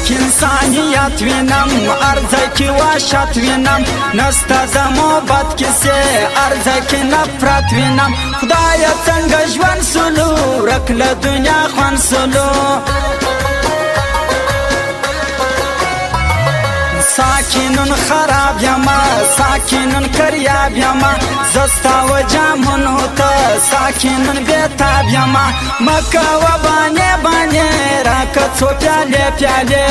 کی انسانیت وینم ارزه کی وحشت وینم نسته د محبت کیسې ارزه کی نفرت وینم خدایه څنګه ژوند سلو ورک له دنیا خوند سلو ساکنون خراب یما ساکنون کریاب یما زستا و جامونو تا ساکنون بیتاب یما مکه و بانه بانه راکڅو پیاله پیاله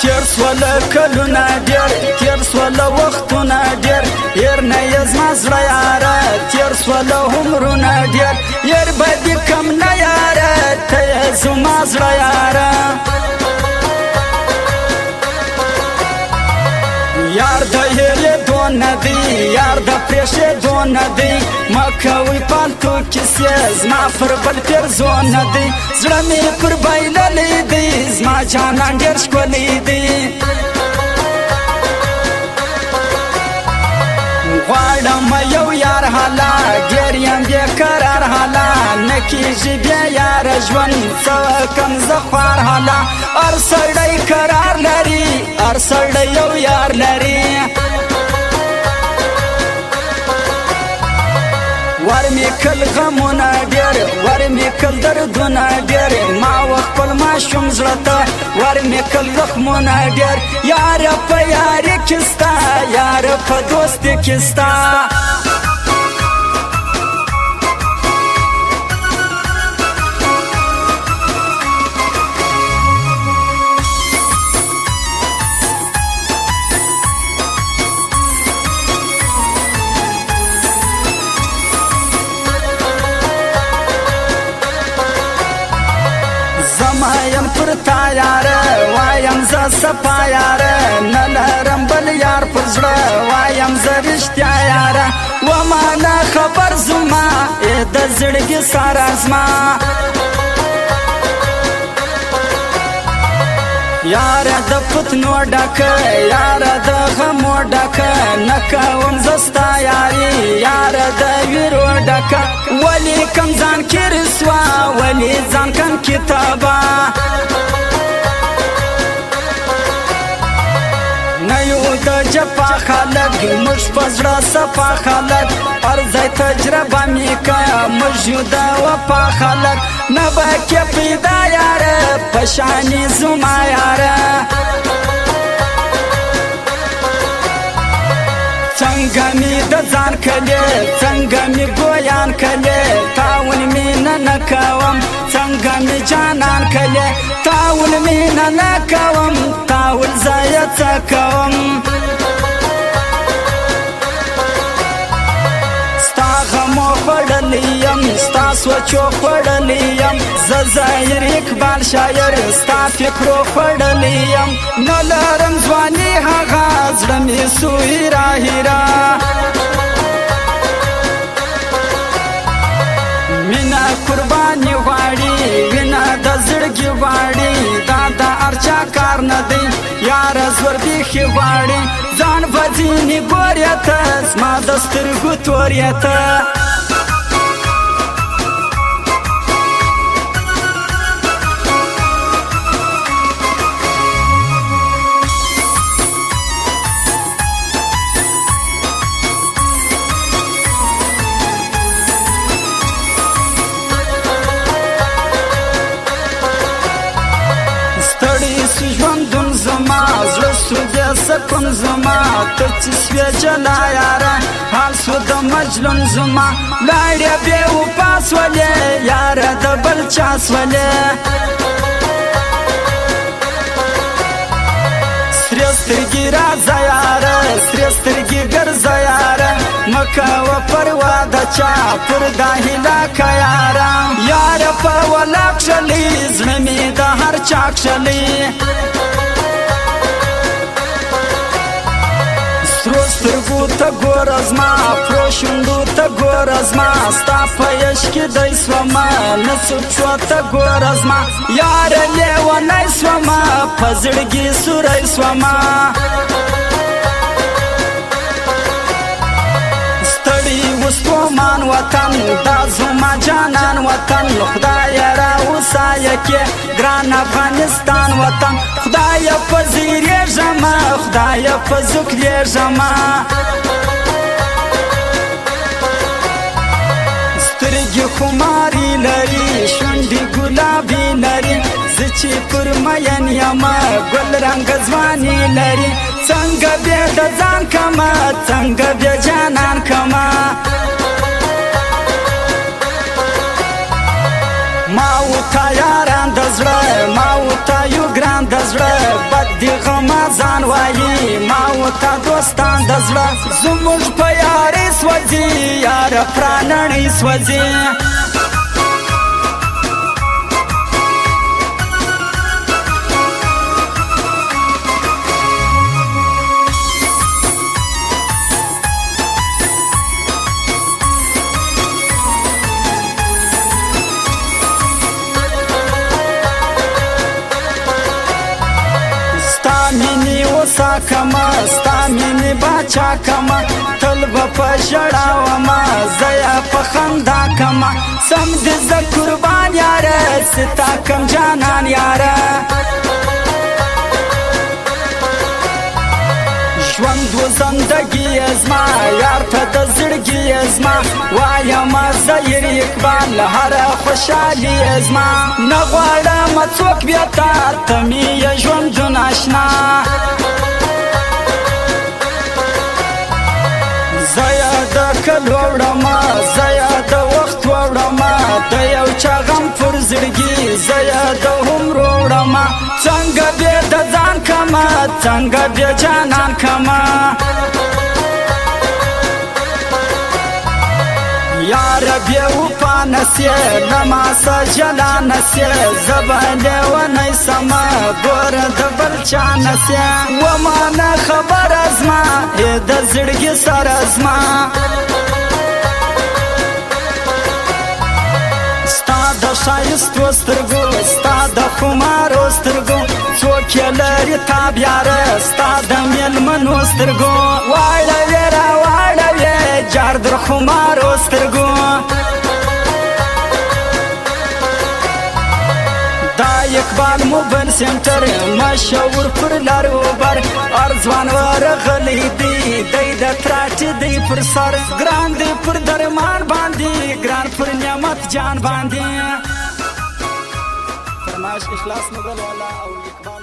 تیر سوله کلونه ډیر تیر سوله وختونه ډیر هیر نه یې زما زړه یاره تیر سوله عمرونه ډیر هیر به دې کم نه یاره ته یې زما زړه یاره یار د هېرېدو نه دی یار د پرېښېدو نه دی مه کوئ پالتو کیسې زما پر بل پیرزو نه دی زړه مې پر بایللی دی زما جانان ډېر ښکلی دی غواړم یو یار حالا ډېر یم بېقرار حالا نه کېږي بیا یاره ژوند څه وکړم زه خوار حالا هر سړی قرار لري هر سړی یو یار لري ورمی کل غمونه ډېر ورمی کل دردونه ډېر ما و خپل ماشوم زړه ته ورمی کل زخمونه ډېر یاره په یاري کې ستا یاره په دوستي کې ستا زمایم پر تا یاره وایم زه صفا یاره نه لرم بل یار پر زړه وایم زه رښتیا یاره وما نه خبر زما د زړګي ساره زما یاره د فتنو ډکه یاره د غمو ډکه نه کوم زه ستا یاري یاره د ویرو ډکه ولې کم ځان کې رسوا ولې ځان کم کتابه نه یو د جفا خلک موږ په زړه صفا خلک هر ځای تجربه مې که موږ یو د وفا خلک نه به کې پیدا یاره په شانې زما یاره څنګه مې د ځان کلي څنګه مې ګویان کلي تاول مې نه کوم څنګه مې جانان کلي تاول مې نه کوم تاول زه یې څه کوم ستا غمو خوړلی یم ستا سوچو خوړلی یم زه ظاهر اقبال شاعر ستا فکرو خوړلی یم نه لرم ځواني هغه زړه مې سو هیره هیره مینه قرباني غواړي وینه د زړګي غواړي دا د هر چا کار نه دی یاره زور بیخي غواړي ځان په ځینې ګورې ته زما د سترګو تورې ته ژوندون زما زړه سو بیا سکون زما ته چې سوې جلا یاره حال سو د مجنون زما لاړې بې وفا سولې یاره د بل چا سولې سرې سترګې راځه یاره سرې سترګې ګرځه یاره مه کوه پروا د چا پر دا هیلاکه یاره یاره په ولا کښلي زړه مې د هر چا کښلي سرو سترګو ته ګوره زما پرو شونډو ته ګوره زما ستا په یش کې دی سومه نه سوچو ته ګوره زما یاره لیونی سومه په زړګي سوری سومه ستړي وستومان وطن دا زما جانان وطن خدای را وسایه کې ګران افغانستان وطن خدای په زیری ژما خدای په ذکر ژما سترګې خماري لري شونډې ګلابي لري زه چې پر مین یمه ګل رنګ ځواني لري څنګه بیا د ځان کمه څنګه بیا جانان کمه ما وتا یاران د زړه ما وتا یو ګران د زړه بد دي غمه ځان وایي ما وتا دوستان د زړه زموږ په یارې سوځي یار پرانړۍ سوځي سا کما ستا مینې باچا کما تل به په ژړا ومه زه په خندا کما سم دې زه قربان یاره ستا کم جانان یاره ژوند و زندګي زما یار ته د زړګي زما وایم زهیر اقبال هره خوشحالي زما نه غواړم څوک بیا ته مې یې ژوندون اشنا زیا د کلو وړمه زیا د وخت وړمه د یو چا غم پر زړګي زیا د عمرو وړمه څنګه بیا د ځان کمه څنګه بیا جانان کمه یار بیا وفا نسیه لما سا جلا نسیه زبانه و نیسمه گور د بل چا نسیه وما نه خبر ازما د زړګي سر ازما ستا د ښایستو سترګو ستا د خمارو سترګو څوک یې لري تاب یاره ستا د میلمنو سترګو واړوې را واړوې جار در خمارو سترګو دا اقبال موبایل سنټر مشهور پر لارو بر ارزوان ورغلی دی د تراټ دی پر سر ګران دی پر درمان باندې ګران پر نعمت جان باندې فرمایش اخلاص مغل والا او اقبال